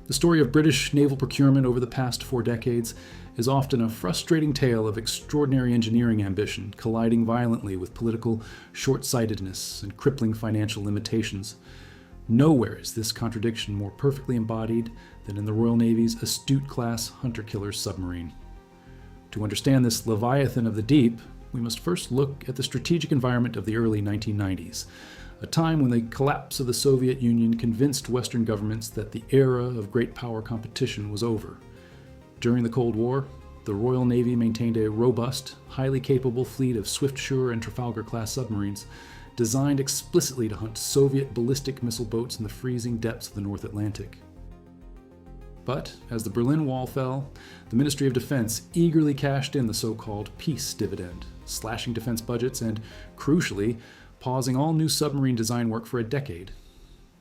The story of British naval procurement over the past 4 decades is often a frustrating tale of extraordinary engineering ambition colliding violently with political short-sightedness and crippling financial limitations. Nowhere is this contradiction more perfectly embodied than in the Royal Navy's Astute-class hunter-killer submarine. To understand this leviathan of the deep, we must first look at the strategic environment of the early 1990s, a time when the collapse of the Soviet Union convinced Western governments that the era of great power competition was over. During the Cold War, the Royal Navy maintained a robust, highly capable fleet of Swiftsure and Trafalgar-class submarines designed explicitly to hunt Soviet ballistic missile boats in the freezing depths of the North Atlantic. But as the Berlin Wall fell, the Ministry of Defense eagerly cashed in the so-called peace dividend, slashing defense budgets and, crucially, pausing all new submarine design work for a decade.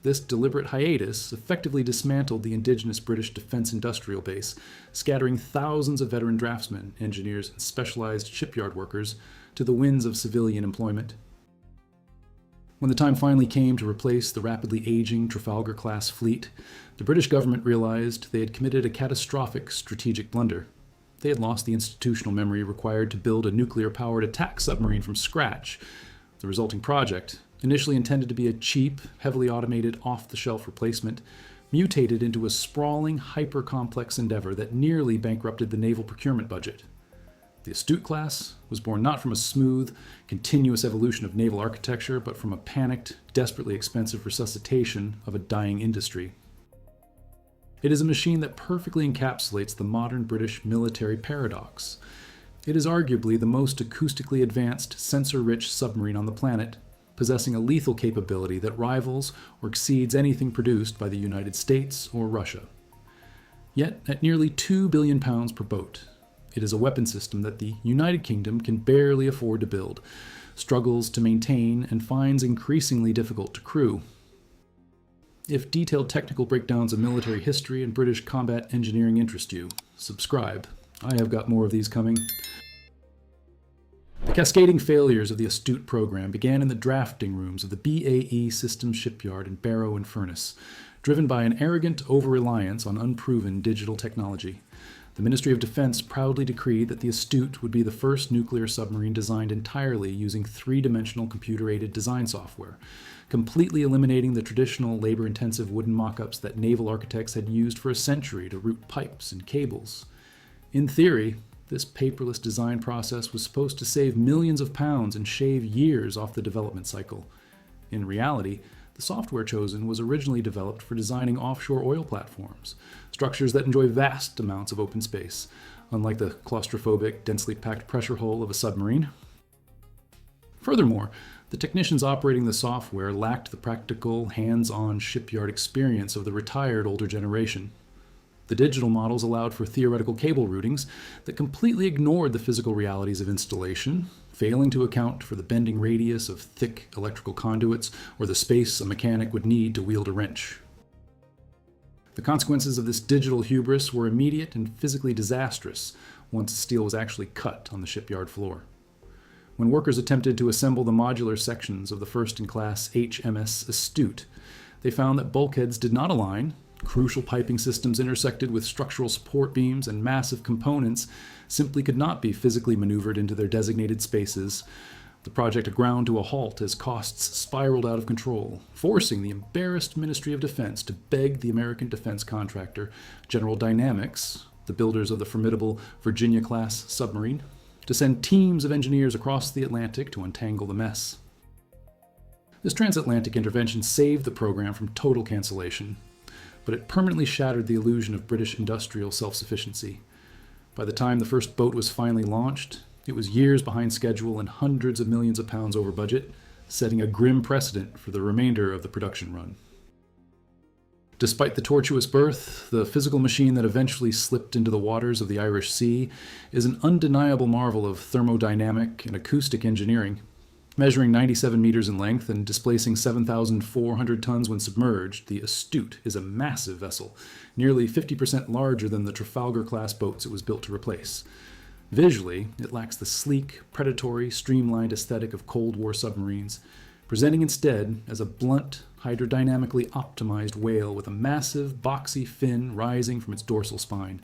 This deliberate hiatus effectively dismantled the indigenous British defense industrial base, scattering thousands of veteran draftsmen, engineers, and specialized shipyard workers to the winds of civilian employment. When the time finally came to replace the rapidly aging Trafalgar-class fleet, the British government realized they had committed a catastrophic strategic blunder. They had lost the institutional memory required to build a nuclear-powered attack submarine from scratch. The resulting project, initially intended to be a cheap, heavily automated, off-the-shelf replacement, mutated into a sprawling, hyper-complex endeavor that nearly bankrupted the naval procurement budget. The Astute-class was born not from a smooth, continuous evolution of naval architecture, but from a panicked, desperately expensive resuscitation of a dying industry. It is a machine that perfectly encapsulates the modern British military paradox. It is arguably the most acoustically advanced, sensor-rich submarine on the planet, possessing a lethal capability that rivals or exceeds anything produced by the United States or Russia. Yet, at nearly £2 billion per boat, it is a weapon system that the United Kingdom can barely afford to build, struggles to maintain, and finds increasingly difficult to crew. If detailed technical breakdowns of military history and British combat engineering interest you, subscribe. I have got more of these coming. The cascading failures of the Astute program began in the drafting rooms of the BAE Systems shipyard in Barrow-in-Furness, driven by an arrogant over-reliance on unproven digital technology. The Ministry of Defense proudly decreed that the Astute would be the first nuclear submarine designed entirely using three-dimensional computer-aided design software, completely eliminating the traditional labor-intensive wooden mock-ups that naval architects had used for a century to route pipes and cables. In theory, this paperless design process was supposed to save millions of pounds and shave years off the development cycle. In reality, the software chosen was originally developed for designing offshore oil platforms, structures that enjoy vast amounts of open space, unlike the claustrophobic, densely packed pressure hull of a submarine. Furthermore, the technicians operating the software lacked the practical, hands-on shipyard experience of the retired older generation. The digital models allowed for theoretical cable routings that completely ignored the physical realities of installation, failing to account for the bending radius of thick electrical conduits or the space a mechanic would need to wield a wrench. The consequences of this digital hubris were immediate and physically disastrous once steel was actually cut on the shipyard floor. When workers attempted to assemble the modular sections of the first-in-class HMS Astute, they found that bulkheads did not align, crucial piping systems intersected with structural support beams, and massive components simply could not be physically maneuvered into their designated spaces. The project ground to a halt as costs spiraled out of control, forcing the embarrassed Ministry of Defense to beg the American defense contractor, General Dynamics, the builders of the formidable Virginia-class submarine, to send teams of engineers across the Atlantic to untangle the mess. This transatlantic intervention saved the program from total cancellation, but it permanently shattered the illusion of British industrial self-sufficiency. By the time the first boat was finally launched, it was years behind schedule and hundreds of millions of pounds over budget, setting a grim precedent for the remainder of the production run. Despite the tortuous birth, the physical machine that eventually slipped into the waters of the Irish Sea is an undeniable marvel of thermodynamic and acoustic engineering. Measuring 97 meters in length and displacing 7,400 tons when submerged, the Astute is a massive vessel, nearly 50% larger than the Trafalgar-class boats it was built to replace. Visually, it lacks the sleek, predatory, streamlined aesthetic of Cold War submarines, presenting instead as a blunt, hydrodynamically optimized whale with a massive, boxy fin rising from its dorsal spine.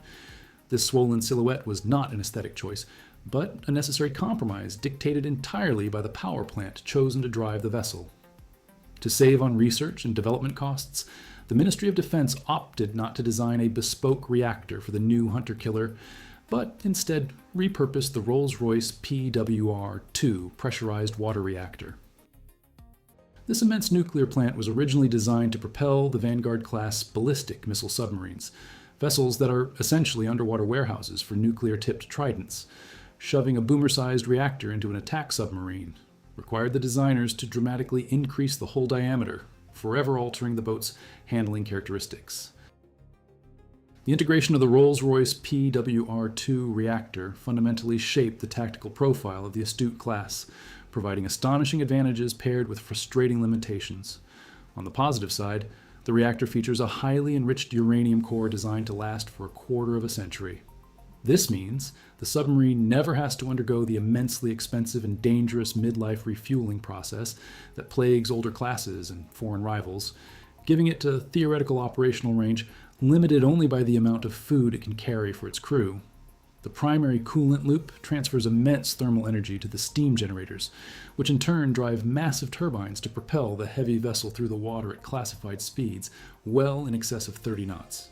This swollen silhouette was not an aesthetic choice, but a necessary compromise dictated entirely by the power plant chosen to drive the vessel. To save on research and development costs, the Ministry of Defense opted not to design a bespoke reactor for the new hunter-killer, but instead repurposed the Rolls-Royce PWR-2 pressurized water reactor. This immense nuclear plant was originally designed to propel the Vanguard-class ballistic missile submarines, vessels that are essentially underwater warehouses for nuclear-tipped tridents. Shoving a boomer-sized reactor into an attack submarine required the designers to dramatically increase the hull diameter, forever altering the boat's handling characteristics. The integration of the Rolls-Royce PWR-2 reactor fundamentally shaped the tactical profile of the Astute-class, providing astonishing advantages paired with frustrating limitations. On the positive side, the reactor features a highly enriched uranium core designed to last for a quarter of a century. This means the submarine never has to undergo the immensely expensive and dangerous midlife refueling process that plagues older classes and foreign rivals, giving it a theoretical operational range limited only by the amount of food it can carry for its crew. The primary coolant loop transfers immense thermal energy to the steam generators, which in turn drive massive turbines to propel the heavy vessel through the water at classified speeds, well in excess of 30 knots.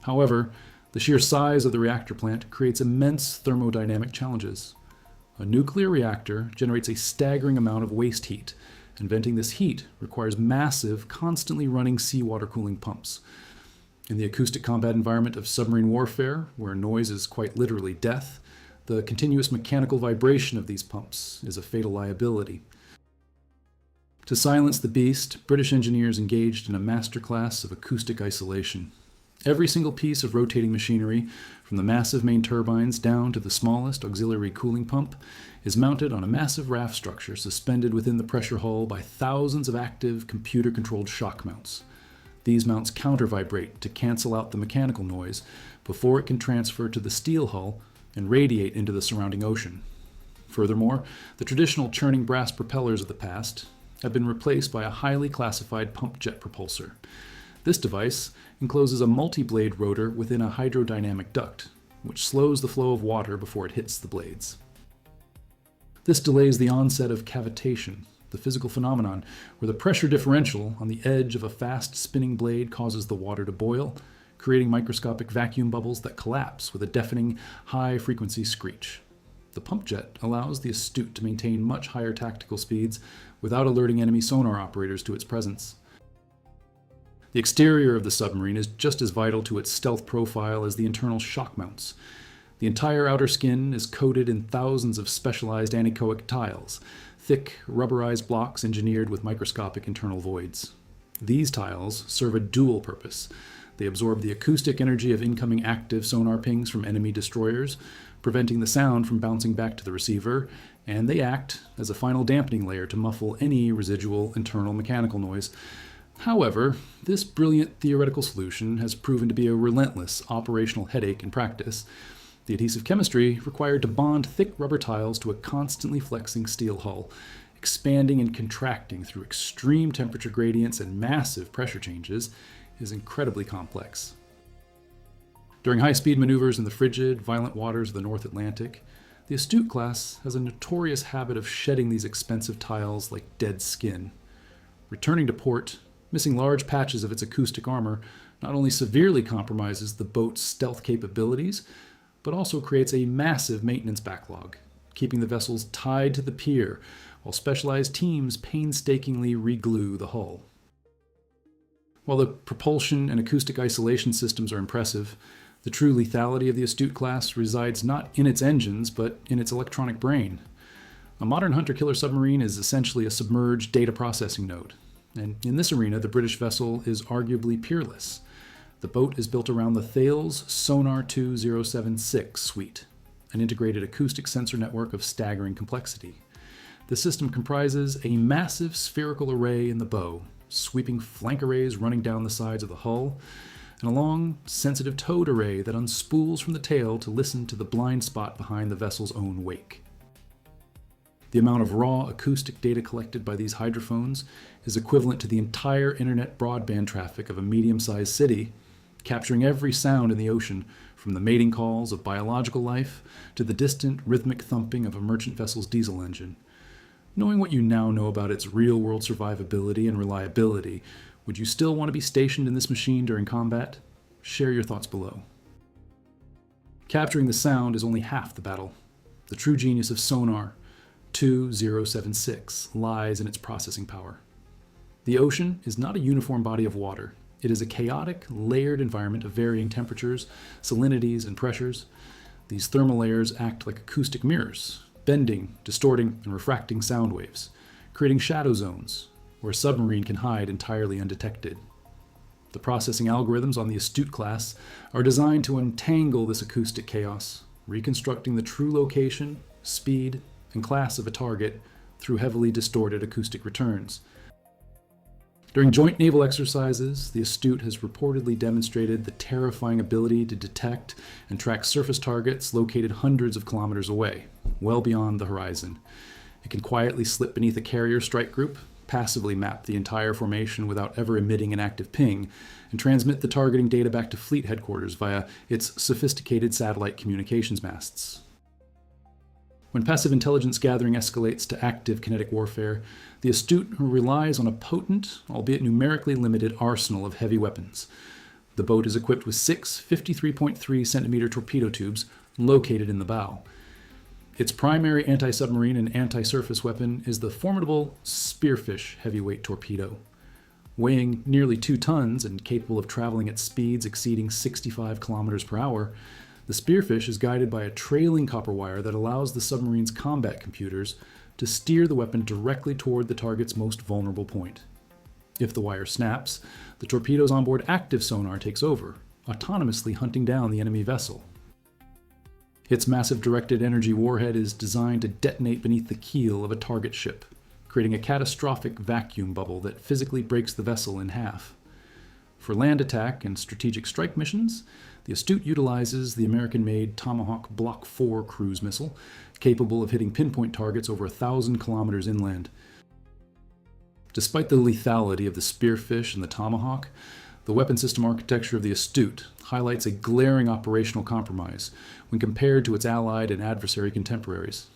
However, the sheer size of the reactor plant creates immense thermodynamic challenges. A nuclear reactor generates a staggering amount of waste heat, and venting this heat requires massive, constantly running seawater cooling pumps. In the acoustic combat environment of submarine warfare, where noise is quite literally death, the continuous mechanical vibration of these pumps is a fatal liability. To silence the beast, British engineers engaged in a masterclass of acoustic isolation. Every single piece of rotating machinery, from the massive main turbines down to the smallest auxiliary cooling pump, is mounted on a massive raft structure suspended within the pressure hull by thousands of active computer-controlled shock mounts. These mounts counter-vibrate to cancel out the mechanical noise before it can transfer to the steel hull and radiate into the surrounding ocean. Furthermore, the traditional churning brass propellers of the past have been replaced by a highly classified pump jet propulsor. This device encloses a multi-blade rotor within a hydrodynamic duct, which slows the flow of water before it hits the blades. This delays the onset of cavitation, the physical phenomenon where the pressure differential on the edge of a fast spinning blade causes the water to boil, creating microscopic vacuum bubbles that collapse with a deafening high-frequency screech. The pump jet allows the Astute to maintain much higher tactical speeds without alerting enemy sonar operators to its presence. The exterior of the submarine is just as vital to its stealth profile as the internal shock mounts. The entire outer skin is coated in thousands of specialized anechoic tiles, thick, rubberized blocks engineered with microscopic internal voids. These tiles serve a dual purpose. They absorb the acoustic energy of incoming active sonar pings from enemy destroyers, preventing the sound from bouncing back to the receiver, and they act as a final dampening layer to muffle any residual internal mechanical noise. However, this brilliant theoretical solution has proven to be a relentless operational headache in practice. The adhesive chemistry required to bond thick rubber tiles to a constantly flexing steel hull, expanding and contracting through extreme temperature gradients and massive pressure changes, is incredibly complex. During high-speed maneuvers in the frigid, violent waters of the North Atlantic, the Astute-class has a notorious habit of shedding these expensive tiles like dead skin. Returning to port, missing large patches of its acoustic armor not only severely compromises the boat's stealth capabilities, but also creates a massive maintenance backlog, keeping the vessels tied to the pier while specialized teams painstakingly reglue the hull. While the propulsion and acoustic isolation systems are impressive, the true lethality of the Astute-class resides not in its engines, but in its electronic brain. A modern hunter-killer submarine is essentially a submerged data processing node. And in this arena, the British vessel is arguably peerless. The boat is built around the Thales Sonar 2076 suite, an integrated acoustic sensor network of staggering complexity. The system comprises a massive spherical array in the bow, sweeping flank arrays running down the sides of the hull, and a long, sensitive towed array that unspools from the tail to listen to the blind spot behind the vessel's own wake. The amount of raw acoustic data collected by these hydrophones is equivalent to the entire internet broadband traffic of a medium-sized city, capturing every sound in the ocean, from the mating calls of biological life to the distant rhythmic thumping of a merchant vessel's diesel engine. Knowing what you now know about its real-world survivability and reliability, would you still want to be stationed in this machine during combat? Share your thoughts below. Capturing the sound is only half the battle. The true genius of sonar, 2076, lies in its processing power. The ocean is not a uniform body of water. It is a chaotic, layered environment of varying temperatures, salinities, and pressures. These thermal layers act like acoustic mirrors, bending, distorting, and refracting sound waves, creating shadow zones where a submarine can hide entirely undetected. The processing algorithms on the Astute-class are designed to untangle this acoustic chaos, reconstructing the true location, speed, and class of a target through heavily distorted acoustic returns. During joint naval exercises, the Astute has reportedly demonstrated the terrifying ability to detect and track surface targets located hundreds of kilometers away, well beyond the horizon. It can quietly slip beneath a carrier strike group, passively map the entire formation without ever emitting an active ping, and transmit the targeting data back to fleet headquarters via its sophisticated satellite communications masts. When passive intelligence gathering escalates to active kinetic warfare, the Astute relies on a potent, albeit numerically limited, arsenal of heavy weapons. The boat is equipped with 6 53.3 centimeter torpedo tubes located in the bow. Its primary anti-submarine and anti-surface weapon is the formidable Spearfish heavyweight torpedo. Weighing nearly 2 tons and capable of traveling at speeds exceeding 65 kilometers per hour, the Spearfish is guided by a trailing copper wire that allows the submarine's combat computers to steer the weapon directly toward the target's most vulnerable point. If the wire snaps, the torpedo's onboard active sonar takes over, autonomously hunting down the enemy vessel. Its massive directed energy warhead is designed to detonate beneath the keel of a target ship, creating a catastrophic vacuum bubble that physically breaks the vessel in half. For land attack and strategic strike missions, the Astute utilizes the American-made Tomahawk Block 4 cruise missile, capable of hitting pinpoint targets over 1,000 kilometers inland. Despite the lethality of the Spearfish and the Tomahawk, the weapon system architecture of the Astute highlights a glaring operational compromise when compared to its allied and adversary contemporaries.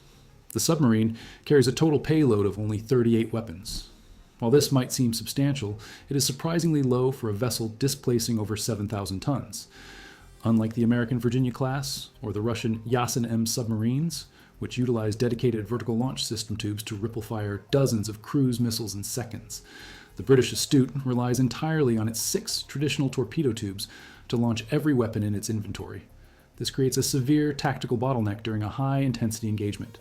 The submarine carries a total payload of only 38 weapons. While this might seem substantial, it is surprisingly low for a vessel displacing over 7,000 tons. Unlike the American Virginia-class or the Russian Yasin-M submarines, which utilize dedicated vertical launch system tubes to ripple-fire dozens of cruise missiles in seconds, the British Astute relies entirely on its 6 traditional torpedo tubes to launch every weapon in its inventory. This creates a severe tactical bottleneck during a high-intensity engagement.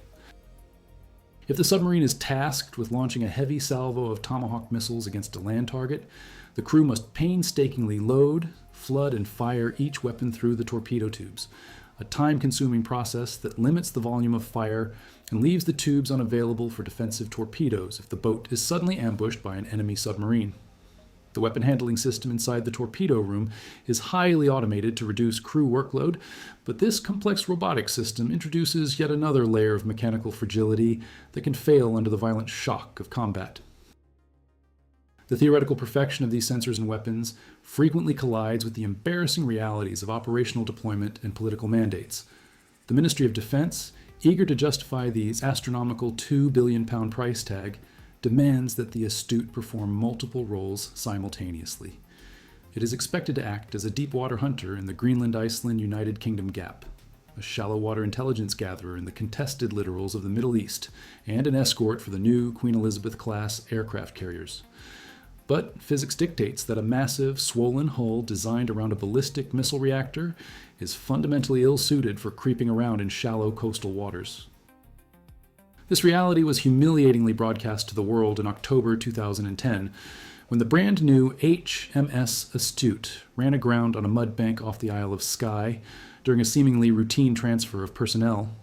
If the submarine is tasked with launching a heavy salvo of Tomahawk missiles against a land target, the crew must painstakingly load, flood, and fire each weapon through the torpedo tubes, a time-consuming process that limits the volume of fire and leaves the tubes unavailable for defensive torpedoes if the boat is suddenly ambushed by an enemy submarine. The weapon handling system inside the torpedo room is highly automated to reduce crew workload, but this complex robotic system introduces yet another layer of mechanical fragility that can fail under the violent shock of combat. The theoretical perfection of these sensors and weapons frequently collides with the embarrassing realities of operational deployment and political mandates. The Ministry of Defense, eager to justify the astronomical £2 billion price tag, demands that the Astute perform multiple roles simultaneously. It is expected to act as a deep-water hunter in the Greenland-Iceland-United Kingdom gap, a shallow-water intelligence gatherer in the contested littorals of the Middle East, and an escort for the new Queen Elizabeth-class aircraft carriers. But physics dictates that a massive, swollen hull designed around a ballistic missile reactor is fundamentally ill-suited for creeping around in shallow coastal waters. This reality was humiliatingly broadcast to the world in October 2010, when the brand new HMS Astute ran aground on a mud bank off the Isle of Skye during a seemingly routine transfer of personnel.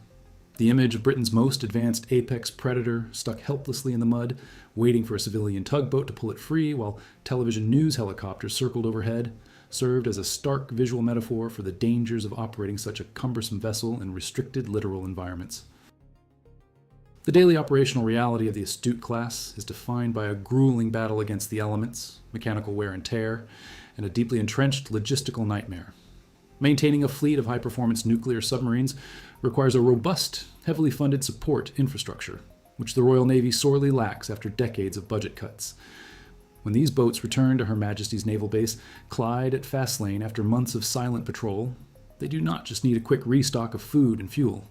The image of Britain's most advanced apex predator stuck helplessly in the mud, waiting for a civilian tugboat to pull it free while television news helicopters circled overhead, served as a stark visual metaphor for the dangers of operating such a cumbersome vessel in restricted littoral environments. The daily operational reality of the Astute-class is defined by a grueling battle against the elements, mechanical wear and tear, and a deeply entrenched logistical nightmare. Maintaining a fleet of high-performance nuclear submarines requires a robust, heavily funded support infrastructure, which the Royal Navy sorely lacks after decades of budget cuts. When these boats return to Her Majesty's Naval Base, Clyde at Fastlane after months of silent patrol, they do not just need a quick restock of food and fuel.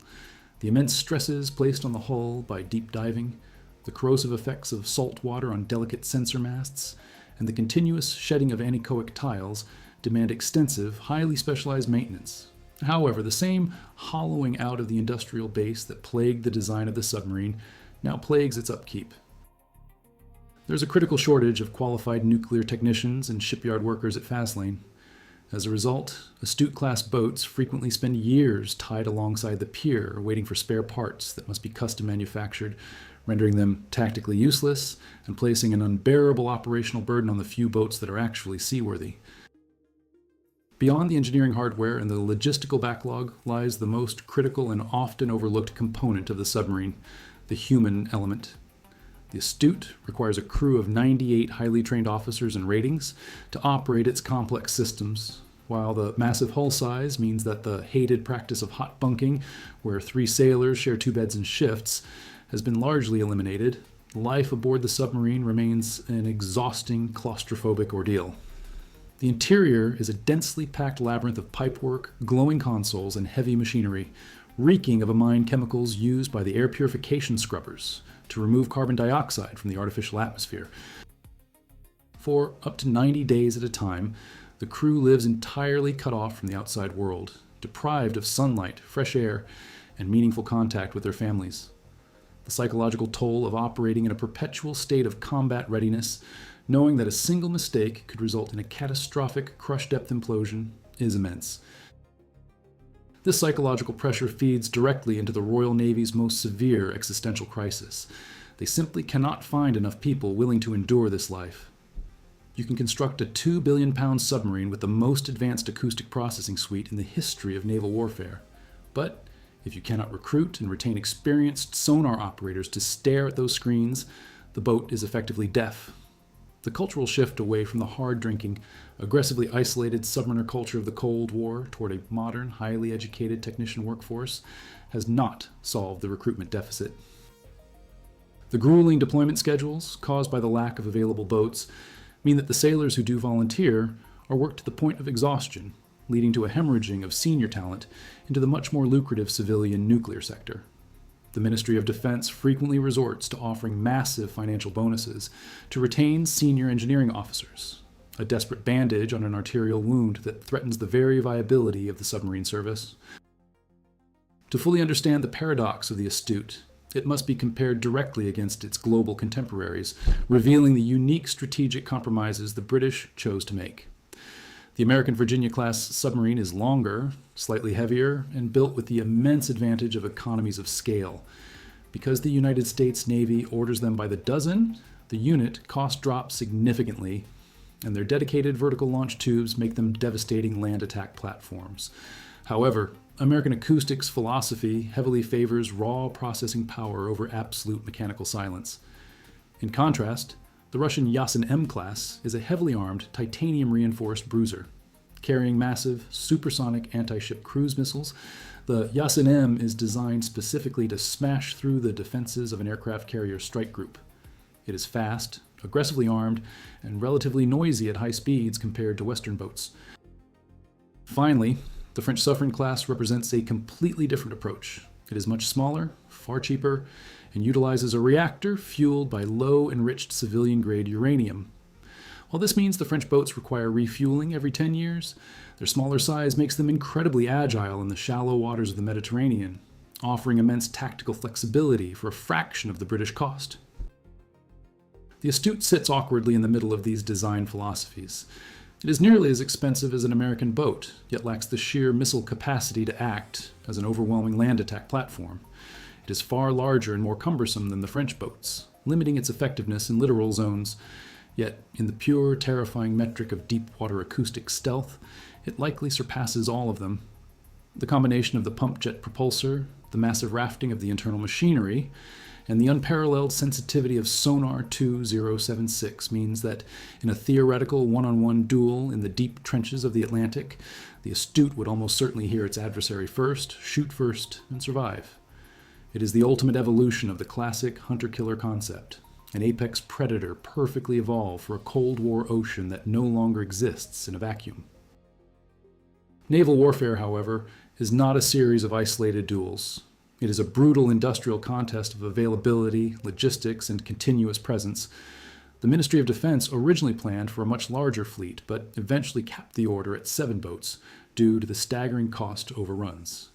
The immense stresses placed on the hull by deep diving, the corrosive effects of salt water on delicate sensor masts, and the continuous shedding of anechoic tiles demand extensive, highly specialized maintenance. However, the same hollowing out of the industrial base that plagued the design of the submarine now plagues its upkeep. There's a critical shortage of qualified nuclear technicians and shipyard workers at Fastlane. As a result, Astute-class boats frequently spend years tied alongside the pier waiting for spare parts that must be custom manufactured, rendering them tactically useless and placing an unbearable operational burden on the few boats that are actually seaworthy. Beyond the engineering hardware and the logistical backlog lies the most critical and often overlooked component of the submarine, the human element. The Astute requires a crew of 98 highly trained officers and ratings to operate its complex systems, while the massive hull size means that the hated practice of hot bunking, where 3 sailors share 2 beds in shifts, has been largely eliminated. Life aboard the submarine remains an exhausting, claustrophobic ordeal. The interior is a densely packed labyrinth of pipework, glowing consoles, and heavy machinery, reeking of amine chemicals used by the air purification scrubbers to remove carbon dioxide from the artificial atmosphere. For up to 90 days at a time, the crew lives entirely cut off from the outside world, deprived of sunlight, fresh air, and meaningful contact with their families. The psychological toll of operating in a perpetual state of combat readiness, knowing that a single mistake could result in a catastrophic crush-depth implosion, is immense. This psychological pressure feeds directly into the Royal Navy's most severe existential crisis. They simply cannot find enough people willing to endure this life. You can construct a 2 billion pound submarine with the most advanced acoustic processing suite in the history of naval warfare. But if you cannot recruit and retain experienced sonar operators to stare at those screens, the boat is effectively deaf. The cultural shift away from the hard-drinking, aggressively isolated submariner culture of the Cold War toward a modern, highly educated technician workforce has not solved the recruitment deficit. The grueling deployment schedules, caused by the lack of available boats, mean that the sailors who do volunteer are worked to the point of exhaustion, leading to a hemorrhaging of senior talent into the much more lucrative civilian nuclear sector. The Ministry of Defense frequently resorts to offering massive financial bonuses to retain senior engineering officers, a desperate bandage on an arterial wound that threatens the very viability of the submarine service. To fully understand the paradox of the Astute, it must be compared directly against its global contemporaries, revealing the unique strategic compromises the British chose to make. The American Virginia-class submarine is longer, slightly heavier, and built with the immense advantage of economies of scale. Because the United States Navy orders them by the dozen, the unit cost drops significantly, and their dedicated vertical launch tubes make them devastating land attack platforms. However, American Acoustic's philosophy heavily favors raw processing power over absolute mechanical silence. In contrast, the Russian Yasin M class is a heavily armed, titanium-reinforced bruiser. Carrying massive, supersonic anti-ship cruise missiles, the Yasin M is designed specifically to smash through the defenses of an aircraft carrier strike group. It is fast, aggressively armed, and relatively noisy at high speeds compared to Western boats. Finally, the French Suffren class represents a completely different approach. It is much smaller, far cheaper, and utilizes a reactor fueled by low-enriched civilian-grade uranium. While this means the French boats require refueling every 10 years, their smaller size makes them incredibly agile in the shallow waters of the Mediterranean, offering immense tactical flexibility for a fraction of the British cost. The Astute sits awkwardly in the middle of these design philosophies. It is nearly as expensive as an American boat, yet lacks the sheer missile capacity to act as an overwhelming land attack platform. It is far larger and more cumbersome than the French boats, limiting its effectiveness in littoral zones. Yet, in the pure, terrifying metric of deep-water acoustic stealth, it likely surpasses all of them. The combination of the pump jet propulsor, the massive rafting of the internal machinery, and the unparalleled sensitivity of Sonar 2076 means that in a theoretical one-on-one duel in the deep trenches of the Atlantic, the Astute would almost certainly hear its adversary first, shoot first, and survive. It is the ultimate evolution of the classic hunter-killer concept, an apex predator perfectly evolved for a Cold War ocean that no longer exists in a vacuum. Naval warfare, however, is not a series of isolated duels. It is a brutal industrial contest of availability, logistics, and continuous presence. The Ministry of Defense originally planned for a much larger fleet, but eventually capped the order at 7 boats due to the staggering cost overruns.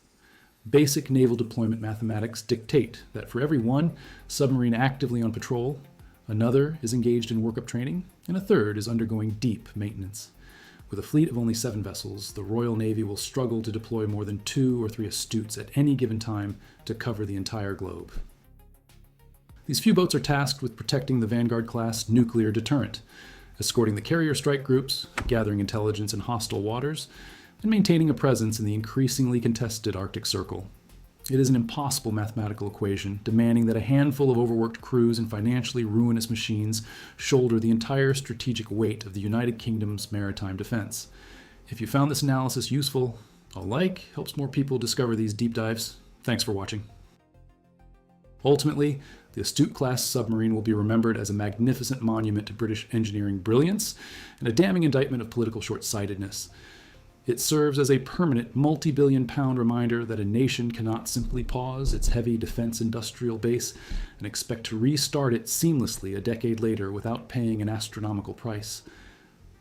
Basic naval deployment mathematics dictate that for every one submarine actively on patrol, another is engaged in workup training, and a third is undergoing deep maintenance. With a fleet of only 7 vessels, the Royal Navy will struggle to deploy more than 2 or 3 Astutes at any given time to cover the entire globe. These few boats are tasked with protecting the Vanguard-class nuclear deterrent, escorting the carrier strike groups, gathering intelligence in hostile waters, and maintaining a presence in the increasingly contested Arctic Circle. It is an impossible mathematical equation, demanding that a handful of overworked crews and financially ruinous machines shoulder the entire strategic weight of the United Kingdom's maritime defense. If you found this analysis useful, a like helps more people discover these deep dives. Thanks for watching. Ultimately, the Astute-class submarine will be remembered as a magnificent monument to British engineering brilliance and a damning indictment of political short-sightedness. It serves as a permanent multi-billion-pound reminder that a nation cannot simply pause its heavy defense industrial base and expect to restart it seamlessly a decade later without paying an astronomical price.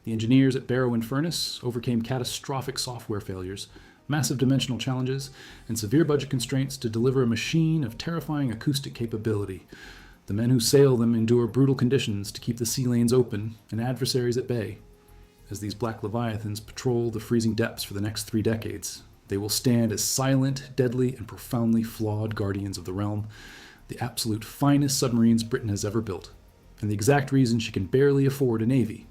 The engineers at Barrow and Furness overcame catastrophic software failures, massive dimensional challenges, and severe budget constraints to deliver a machine of terrifying acoustic capability. The men who sail them endure brutal conditions to keep the sea lanes open and adversaries at bay. As these black leviathans patrol the freezing depths for the next 3 decades, they will stand as silent, deadly, and profoundly flawed guardians of the realm, the absolute finest submarines Britain has ever built, and the exact reason she can barely afford a navy